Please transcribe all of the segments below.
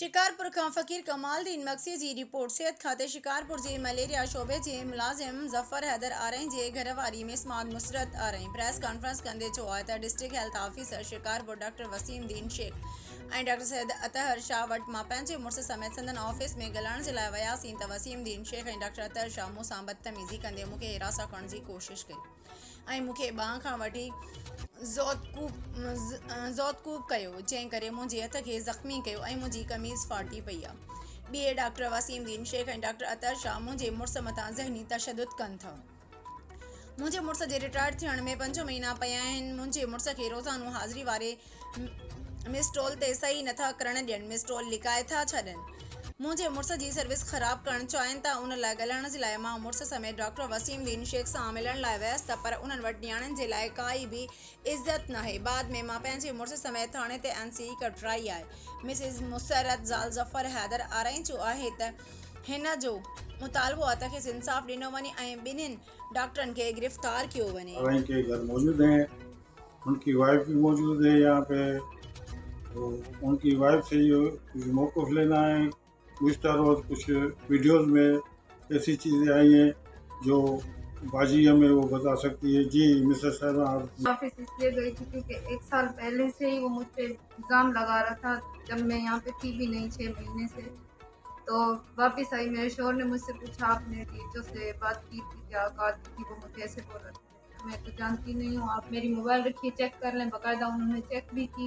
शिकारपुर खां फ़कीर कमालदीन मक्सी जी रिपोर्ट सेहत खाते शिकारपुर जे मलेरिया शोबे जे मुलाजिम ज़फ़र हैदर आरई जे घरवारी में स्माद मुसरत आरई प्रेस कॉन्फ्रेंस कंदे चयो आहे त district health officer Shikarpur doctor Waseem Deen Sheikh ऐं डॉक्टर सैयद अतहर शाह वटि मां पंहिंजे मुड़ुस समेत संदन ऑफिस में ॻाल्हाइण जे लाइ वियासीं त वसीम दीन शेख ऐं डॉक्टर अतहर शाह मूंसां बदतमीज़ी कंदे मूंखे हिरासा करण जी कोशिश कई ऐं मूंखे ॿांह खां वठी ज़ौतकूब कयो, जंहिं करे मुंहिंजे हथ खे ज़ख़्मी कयो ऐं मुंहिंजी कमीज़ फाटी पई आहे। ॿिए डॉक्टर वसीम दीन शेख ऐं डॉक्टर अतहर शाह मुंहिंजे मुड़ुस मथां ज़हनी तशदुद कनि था। मुंहिंजे मुड़ुस जे रिटायर थियण में 5 महीना पिया आहिनि। मुंहिंजे मुड़ुस खे रोज़ानो हाज़िरी वारे मिसटोल ते सही नथा करण ॾियनि, मिसटोल लिकाए था छॾनि। मुंहिंजे मुड़ुस जी सर्विस ख़राब करणु चाहिनि था। उन लाइ ॻाल्हाइण जे लाइ मां मुड़ुस समेत डॉक्टर वसीम दीन शेख सां मिलण लाइ वियसि त पर उन्हनि वटि न्याणियुनि जे लाइ काई बि इज़त नाहे। बाद में मां पंहिंजे मुड़ुस समेत थाणे ते NC कटराई आहे। मिसिस मुसरत ज़ाल ज़फ़र हैदर आरई चयो आहे त हिन जो मुतालबो आहे त खेसि इंसाफ़ ॾिनो वञे ऐं ॿिन्हिनि डॉक्टरनि खे गिरफ़्तार कयो वञे। के घर मौजूद हैं, उनकी वाइफ भी मौजूद है यहाँ पे, तो उनकी वाइफ से ये कुछ मौक़िफ़ लेना है। गुज़िश्ता रोज़ कुछ वीडियोज़ में ऐसी चीज़ें आई हैं जो बाजी हमें वो बता सकती है। जी मिसेस साहबा, आप ऑफिस इसलिए गई थी क्योंकि 1 साल पहले से ही वो मुझ पे इल्ज़ाम लगा रहा था, जब मैं यहाँ पे थी भी नहीं 6 महीने से। तो वापस आई, मेरे शोहर ने मुझसे पूछा आपने डीएचओ से बात की थी क्या, बात की थी, वो मुझे ऐसे बोल रहे थे। मैं तो जानती नहीं हूँ, आप मेरी मोबाइल रखिए चेक कर लें। बाकायदा उन्होंने चेक भी की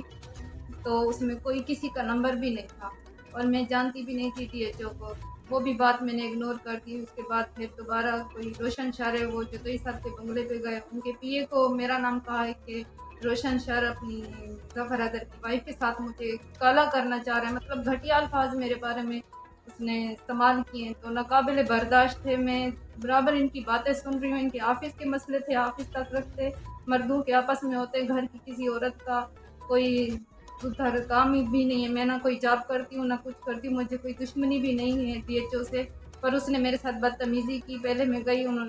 तो उसमें कोई किसी का नंबर भी नहीं था और मैं जानती भी नहीं थी डीएचओ को। वो भी बात मैंने इग्नोर कर दी। उसके बाद फिर दोबारा कोई रोशन शर है, वो जतोई साहब के बंगले पे गए, उनके पीए को मेरा नाम कहा है कि रोशन शर अपनी ज़फ़र हैदर की वाइफ के साथ मुझे काला करना चाह रहे हैं। मतलब घटिया अल्फाज मेरे बारे में उसने इस्तेमाल किए हैं, तो नाकाबिल बर्दाश्त थे। मैं बराबर इनकी बातें सुन रही हूँ। इनके ऑफिस के मसले थे, ऑफिस तक रखते, मर्दों के आपस में होते, घर की किसी औरत का कोई उधर काम ही भी नहीं है। मैं ना कोई जॉब करती हूँ ना कुछ करती हूँ, मुझे कोई दुश्मनी भी नहीं है डीएचओ से, पर उसने मेरे साथ बदतमीज़ी की। पहले मैं गई, उन्होंने